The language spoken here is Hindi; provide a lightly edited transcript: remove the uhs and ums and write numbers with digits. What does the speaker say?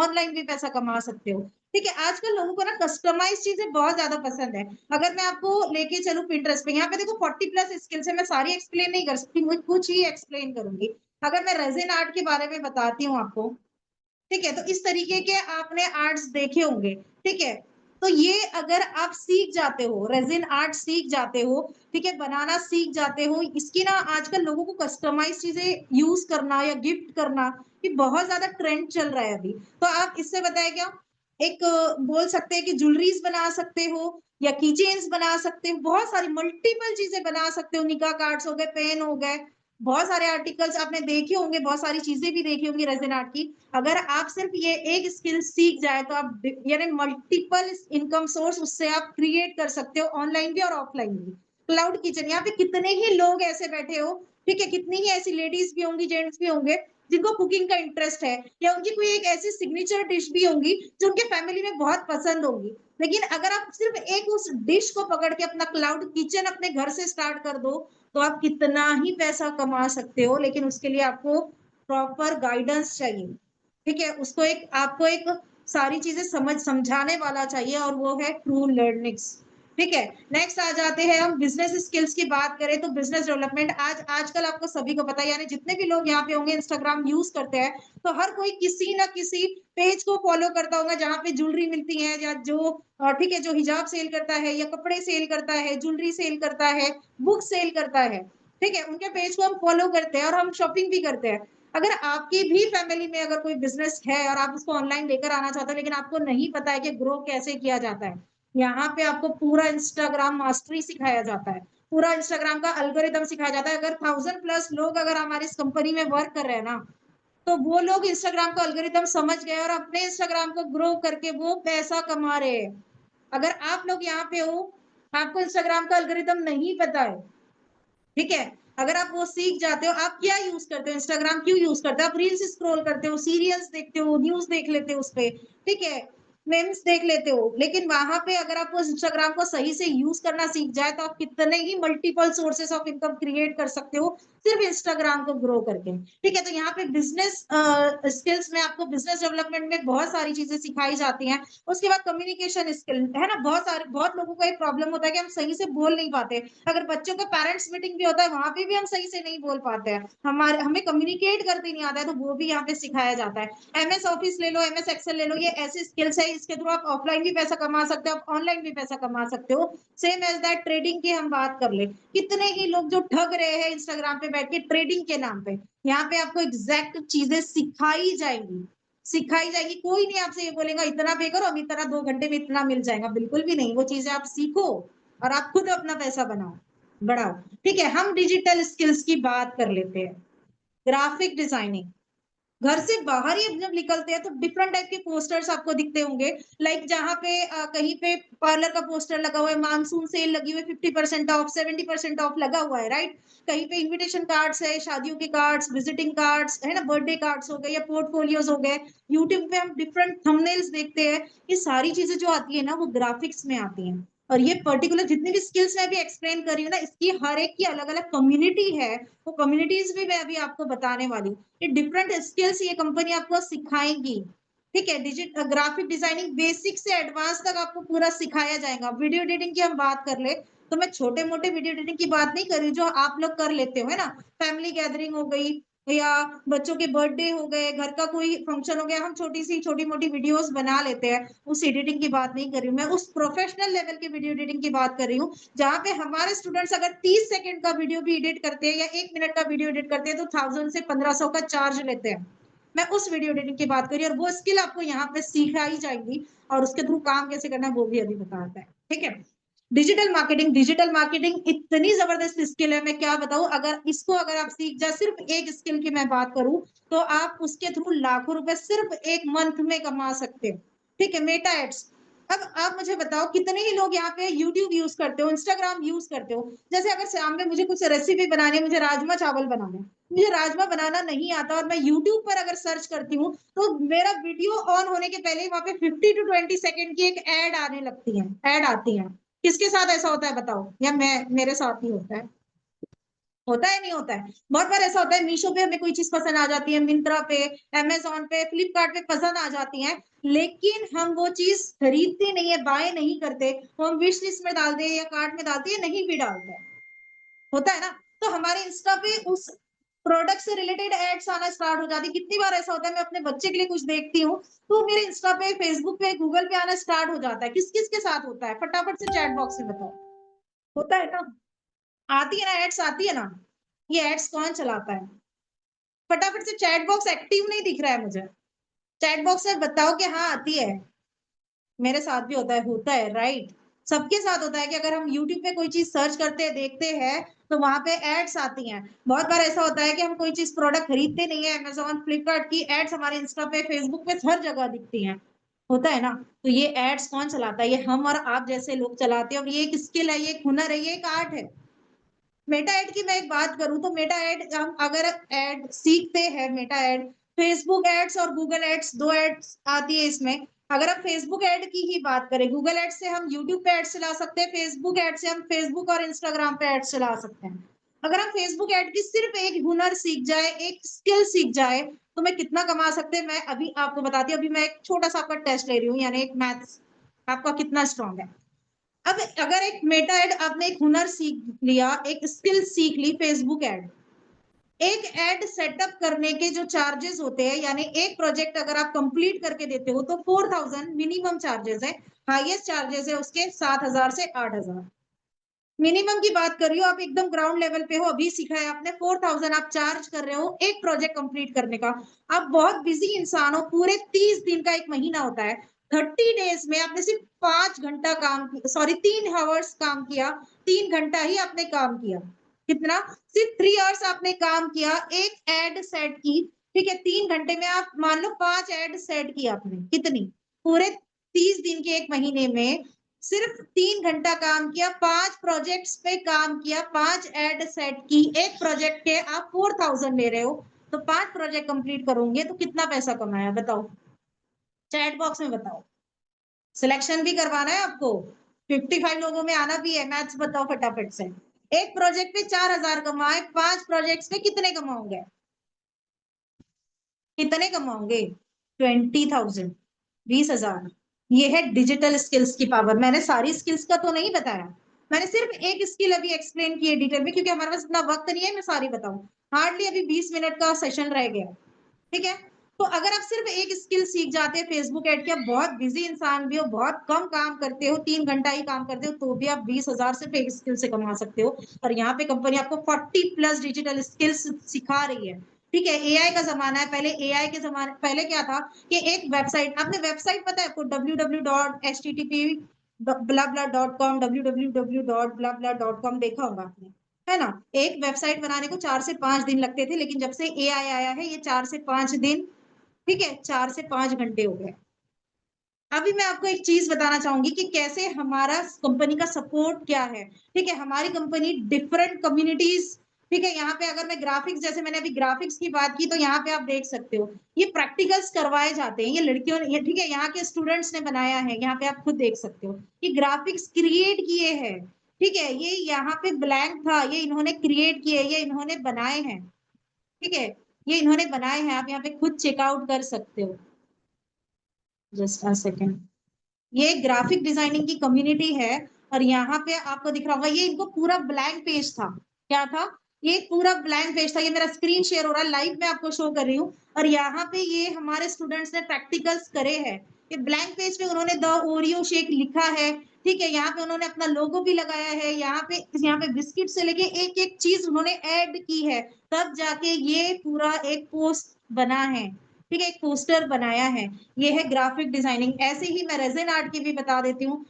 ऑनलाइन भी पैसा कमा सकते हो। ठीक है, आजकल लोगों को ना कस्टमाइज चीजें बहुत ज्यादा पसंद है। अगर मैं आपको लेके चलूं पिंटरेस्ट पे, यहाँ पे देखो 40+ स्किल्स है, मैं सारी एक्सप्लेन नहीं कर सकती, मैं कुछ ही एक्सप्लेन करूंगी। अगर मैं रेजिन आर्ट के बारे में बताती हूँ आपको, ठीक है, तो इस तरीके के आपने आर्ट्स देखे होंगे। ठीक है, तो ये अगर आप सीख जाते हो, रेजिन आर्ट सीख जाते हो, ठीक है, बनाना सीख जाते हो, इसकी ना आजकल लोगों को कस्टमाइज चीजें यूज करना या गिफ्ट करना, ये बहुत ज्यादा ट्रेंड चल रहा है अभी। तो आप इससे बताया क्या, एक बोल सकते हैं कि ज्वेलरीज बना सकते हो या की चेन्स बना सकते हो, बहुत सारी मल्टीपल चीजें बना सकते हो, निकाह कार्ड्स हो गए, पेन हो गए, बहुत सारे आर्टिकल्स आपने देखे होंगे, बहुत सारी चीजें भी देखी होंगी रेजिन आर्ट की। अगर आप सिर्फ ये एक स्किल सीख जाए तो आप यानी मल्टीपल इनकम सोर्स उससे आप क्रिएट कर सकते हो, ऑनलाइन भी और ऑफलाइन भी। क्लाउड किचन, यहाँ पे कितने ही लोग ऐसे बैठे हो, ठीक है, कितनी ही ऐसी लेडीज भी होंगी, जेंट्स भी होंगे, जिनको कुकिंग का इंटरेस्ट है, या उनकी कोई एक ऐसी सिग्नेचर डिश भी होंगी जो उनके फैमिली में बहुत पसंद होगी। लेकिन अगर आप सिर्फ एक उस डिश को पकड़ के अपना क्लाउड किचन अपने घर से स्टार्ट कर दो, तो आप कितना ही पैसा कमा सकते हो, लेकिन उसके लिए आपको प्रॉपर गाइडेंस चाहिए। ठीक है, उसको एक आपको एक सारी चीजें समझाने वाला चाहिए, और वो है ट्रू लर्निंग्स। ठीक है, नेक्स्ट आ जाते हैं हम बिजनेस स्किल्स की बात करें तो बिजनेस डेवलपमेंट आजकल आपको सभी को पता है, यानी जितने भी लोग यहाँ पे होंगे इंस्टाग्राम यूज करते हैं, तो हर कोई किसी ना किसी पेज को फॉलो करता होगा जहाँ पे ज्वेलरी मिलती है, या जो ठीक है, जो हिजाब सेल करता है या कपड़े सेल करता है, ज्वेलरी सेल करता है, बुक सेल करता है। ठीक है, उनके पेज को हम फॉलो करते हैं और हम शॉपिंग भी करते हैं। अगर आपकी भी फैमिली में अगर कोई बिजनेस है और आप उसको ऑनलाइन लेकर आना चाहते हो, लेकिन आपको नहीं पता है कि ग्रो कैसे किया जाता है, यहाँ पे आपको पूरा इंस्टाग्राम मास्टरी सिखाया जाता है, पूरा इंस्टाग्राम का अल्गोरिदम सिखाया जाता है। अगर 1000+ लोग अगर हमारी इस कंपनी में वर्क कर रहे हैं ना, तो वो लोग इंस्टाग्राम का अल्गोरिदम समझ गए और अपने इंस्टाग्राम को ग्रो करके वो पैसा कमा रहे हैं। अगर आप लोग यहाँ पे हो, आपको इंस्टाग्राम का अल्गोरिदम नहीं पता है, ठीक है, अगर आप वो सीख जाते हो, आप क्या यूज करते हो, इंस्टाग्राम क्यों यूज करते हो, आप रील्स स्क्रॉल करते हो, सीरियल्स देखते हो, न्यूज देख लेते हो उस पे, ठीक है, मेम्स देख लेते हो, लेकिन वहां पे अगर आप उस इंस्टाग्राम को सही से यूज करना सीख जाए तो आप कितने ही multiple sources of income create कर सकते हो सिर्फ इंस्टाग्राम को ग्रो करके। ठीक है, तो यहाँ पे बिजनेस स्किल्स में आपको बिजनेस डेवलपमेंट में बहुत सारी चीजें सिखाई जाती हैं। उसके बाद कम्युनिकेशन स्किल है ना, बहुत लोगों का एक प्रॉब्लम होता है कि हम सही से बोल नहीं पाते। अगर बच्चों का पेरेंट्स मीटिंग भी होता है, वहां पे भी हम सही से नहीं बोल पाते हैं, हमें कम्युनिकेट करते नहीं आता है, तो वो भी यहाँ पे सिखाया जाता है। एमएस ऑफिस ले लो, एमएस एक्सेल ले लो, ये ऐसी स्किल्स है, इसके थ्रू आप ऑफलाइन भी पैसा कमा सकते हो, आप ऑनलाइन भी पैसा कमा सकते हो। सेम एज दैट ट्रेडिंग की हम बात कर ले, कितने ही लोग जो ठग रहे हैं इंस्टाग्राम पे बैठ के ट्रेडिंग के नाम पे, यहाँ पे आपको एग्जैक्ट चीजें सिखाई जाएगी। कोई नहीं आपसे ये बोलेगा इतना पे करो, अब इतना 2 घंटे में इतना मिल जाएगा, बिल्कुल भी नहीं। वो चीजें आप सीखो और आप खुद अपना पैसा बढ़ाओ। ठीक है, हम डिजिटल स्किल्स की बात कर लेते हैं। ग्राफिक डिजाइनिंग, घर से बाहर ही जब निकलते हैं तो डिफरेंट टाइप के पोस्टर्स आपको दिखते होंगे। लाइक जहाँ पे कहीं पे पार्लर का पोस्टर लगा हुआ है, मानसून सेल लगी हुई है, 50% ऑफ, 70% ऑफ लगा हुआ है, राइट। कहीं पे इनविटेशन कार्ड्स है, शादियों के कार्ड्स, विजिटिंग कार्ड्स है ना, बर्थडे कार्ड्स हो गए या पोर्टफोलियोज हो गए। यूट्यूब पे हम डिफरेंट थंबनेल्स देखते हैं। ये सारी चीजें जो आती है ना, वो ग्राफिक्स में आती हैं। और ये पर्टिकुलर जितनी भी स्किल्स मैं अभी एक्सप्लेन कर रही हूँ ना, इसकी हर एक की अलग अलग कम्युनिटी है। वो कम्युनिटीज भी मैं अभी आपको बताने वाली हूँ। ये डिफरेंट स्किल्स ये कंपनी आपको सिखाएगी। ठीक है, ग्राफिक डिजाइनिंग बेसिक से एडवांस तक आपको पूरा सिखाया जाएगा। वीडियो एडिटिंग की हम बात कर ले, तो मैं छोटे मोटे वीडियो एडिटिंग की बात नहीं कर रही जो आप लोग कर लेते हो, है ना। फैमिली गैदरिंग हो गई, या बच्चों के बर्थडे हो गए, घर का कोई फंक्शन हो गया, हम छोटी मोटी वीडियोस बना लेते हैं। उस एडिटिंग की बात नहीं कर रही हूँ मैं, उस प्रोफेशनल लेवल की वीडियो एडिटिंग की बात कर रही हूँ, जहाँ पे हमारे स्टूडेंट्स अगर 30 सेकंड का वीडियो भी एडिट करते हैं या 1 मिनट का वीडियो एडिट करते हैं, तो 1000 से 1500 का चार्ज लेते हैं। मैं उस वीडियो एडिटिंग की बात करी, और वो स्किल आपको यहाँ पे सिखाई जाएगी, और उसके थ्रू काम कैसे करना है वो भी अभी बताता है। ठीक है, डिजिटल मार्केटिंग इतनी जबरदस्त स्किल है, मैं क्या बताऊं। अगर आप सीख जाए, सिर्फ एक स्किल की मैं बात करूं, तो आप उसके थ्रू लाखों रुपए सिर्फ एक मंथ में कमा सकते हो। ठीक है, मेटा एड्स। अब आप मुझे बताओ, कितने ही लोग यहाँ पे यूट्यूब यूज करते हो, इंस्टाग्राम यूज करते हो। जैसे अगर शाम में मुझे कुछ रेसिपी बनानी है, मुझे राजमा चावल बनाना है, मुझे राजमा बनाना नहीं आता, और मैं यूट्यूब पर अगर सर्च करती हूँ, तो मेरा वीडियो ऑन होने के पहले ही वहां पे 50 to 20 सेकंड की एक एड आने लगती है, एड आती है। किसके साथ ऐसा होता है बताओ, या मैं मेरे साथ ही होता है। होता है नहीं होता है? बहुत बार ऐसा होता है मीशो पे हमें कोई चीज़ पसंद आ जाती है, मिंत्रा पे, अमेज़न पे, फ्लिपकार्ट पे पसंद आ जाती हैं, लेकिन हम वो चीज़ खरीदते नहीं है, बाय नहीं करते, वो हम विश लिस्ट में डाल दें या कार्ट में डालते हैं, नहीं भी डालते हैं। होता है ना? तो हमारे इंस्टा पे उस प्रोडक्ट से रिलेटेड एड्स आना स्टार्ट हो जाती है। कितनी बार ऐसा होता है मैं अपने बच्चे के लिए कुछ देखती हूँ, तो मेरे इंस्टा पे, फेसबुक पे, गूगल पे आना स्टार्ट हो जाता है। किस-किस के साथ होता है? फटाफट से चैट बॉक्स में बताओ। होता है ना? आती है ना एड्स आती है ना? ये एड्स कौन चलाता है? फटाफट से चैट बॉक्स एक्टिव नहीं दिख रहा है मुझे। चैट बॉक्स में बताओ कि हाँ आती है। मेरे साथ भी होता है, राइट? सबके साथ होता है कि अगर हम यूट्यूब पे कोई चीज़ सर्च करते हैं, देखते हैं, तो वहाँ पे एड्स आती हैं। बहुत बार ऐसा होता है कि हम कोई चीज़ प्रोडक्ट खरीदते नहीं है, अमेज़न, फ्लिपकार्ट की एड्स हमारे इंस्टा पे, फेसबुक पे हर जगह दिखती हैं। होता है ना? तो ये एड्स कौन चलाता है? ये हम और आप जैसे लोग चलाते हैं और ये एक स्किल है, ये एक हुनर है, ये एक आर्ट है। मेटा ऐड की मैं एक बात करूँ तो मेटा ऐड हम अगर ऐड सीखते हैं मेटा ऐड, फेसबुक एड्स और गूगल एड्स 2 एड्स आती है इसमें। अगर हम फेसबुक ऐड की ही बात करें, गूगल एड्स से हम यूट्यूब पे एड्स चला सकते हैं, फेसबुक एड से हम फेसबुक और इंस्टाग्राम पे एड्स चला सकते हैं। अगर हम फेसबुक ऐड की सिर्फ एक हुनर सीख जाए, एक स्किल सीख जाए, तो मैं कितना कमा सकते हैं, मैं अभी आपको बताती हूँ। अभी मैं एक छोटा-सा आपका टेस्ट ले रही हूँ, यानी एक मैथ्स आपका कितना स्ट्रॉन्ग है। अब अगर एक मेटा ऐड आपने एक हुनर सीख लिया, एक स्किल सीख ली फेसबुक ऐड। एक ऐड सेटअप करने के जो चार्जेस होते हैं, यानी एक प्रोजेक्ट अगर आप कंप्लीट करके देते हो तो 4000 मिनिमम चार्जेस है, हाईएस्ट चार्जेस है उसके 7000 से 8000। मिनिमम की बात कर रही हो, आप एकदम ग्राउंड लेवल पे हो, अभी सीखा है आपने, 4000 आप चार्ज कर रहे हो एक प्रोजेक्ट कंप्लीट करने का। आप बहुत बिजी इंसान हो, पूरे 30 दिन का एक महीना होता है, 30 डेज में आपने सिर्फ 5 घंटा काम सॉरी 3 आवर्स काम किया, 3 घंटा ही आपने काम किया। कितना? सिर्फ 3 आवर्स आपने काम किया, एक एड सेट की, ठीक है? 3 घंटे में आप मान लो 5 एड सेट की आपने, कितनी? पूरे 30 दिन के 1 महीने में सिर्फ 3 घंटा काम किया, 5 प्रोजेक्ट्स पे काम किया, 5 एड सेट की, एक प्रोजेक्ट के आप 4000 ले रहे हो, तो 5 प्रोजेक्ट कंप्लीट करोगे तो कितना पैसा कमाया बताओ? चैट बॉक्स में बताओ। सिलेक्शन भी करवाना है आपको, 55 लोगों में आना भी है, मैथ्स बताओ फटाफट से। एक प्रोजेक्ट पे 4000 कमाए, 5 प्रोजेक्ट्स पे कितने कमाओगे? कितने कमाओगे? 20,000, 20,000। ये है डिजिटल स्किल्स की पावर। मैंने सारी स्किल्स का तो नहीं बताया, मैंने सिर्फ एक स्किल अभी एक्सप्लेन की है डिटेल में, क्योंकि हमारे पास इतना वक्त नहीं है मैं सारी बताऊं। हार्डली अभी 20 मिनट का सेशन रह गया, ठीक है? तो अगर आप सिर्फ एक स्किल सीख जाते हैं फेसबुक एड की, आप बहुत बिजी इंसान भी हो, बहुत कम काम करते हो, 3 घंटा ही काम करते हो, तो भी आप 20,000 सिर्फ एक स्किल से कमा सकते हो। और यहाँ पे कंपनी आपको 40 प्लस डिजिटल स्किल्स सिखा रही है, ठीक है? एआई का जमाना है, पहले एआई के जमाने पहले क्या था कि एक वेबसाइट, आपने वेबसाइट पता है आपको, www.http ब्ला ब्ला डॉट कॉम, www ब्ला ब्ला डॉट कॉम देखा होगा आपने, है ना? एक वेबसाइट बनाने को 4 से 5 दिन लगते थे, लेकिन जब से एआई आया है ये 4 से 5 दिन, ठीक है? 4 से 5 घंटे हो गए। अभी मैं आपको एक चीज़ बताना चाहूँगी कि कैसे हमारा कंपनी का सपोर्ट क्या है, ठीक है? हमारी कंपनी डिफरेंट कम्युनिटीज़, ठीक है? यहाँ पे अगर मैं ग्राफिक्स, जैसे मैंने अभी ग्राफिक्स की बात की, तो यहाँ पे आप देख सकते हो, ये प्रैक्टिकल्स करवाए जाते हैं, ये लड़कियों ने, ये ठीक है, यहाँ के स्टूडेंट्स ने बनाया है, यहाँ पे आप खुद देख सकते हो। ये ग्राफिक्स क्रिएट किए हैं, ठीक है? ये यहाँ पे ब्लैंक था, ये इन्होंने क्रिएट किए, ये इन्होंने बनाए हैं, ठीक है? ये इन्होंने बनाए हैं, आप यहाँ पे खुद चेकआउट कर सकते हो। Just a second. ये ग्राफिक डिजाइनिंग की कम्युनिटी है और यहाँ पे आपको दिख रहा होगा, ये इनको पूरा ब्लैंक पेज था। क्या था? ये पूरा ब्लैंक पेज था। ये मेरा स्क्रीन शेयर हो रहा है, लाइव में आपको शो कर रही हूँ। और यहाँ पे ये हमारे स्टूडेंट्स ने प्रैक्टिकल्स करे हैं। ये ब्लैंक पेज पे उन्होंने द ओरियो शेक लिखा है, ठीक है? यहाँ पे उन्होंने अपना लोगो भी लगाया है, यहाँ पे बिस्किट से लेके एक एक चीज उन्होंने ऐड की है, तब जाके ये पूरा एक पोस्ट बना है, ठीक है? एक पोस्टर बनाया है। ये है ग्राफिक डिजाइनिंग। ऐसे ही मैं रेज़न आर्ट की भी बता देती हूँ।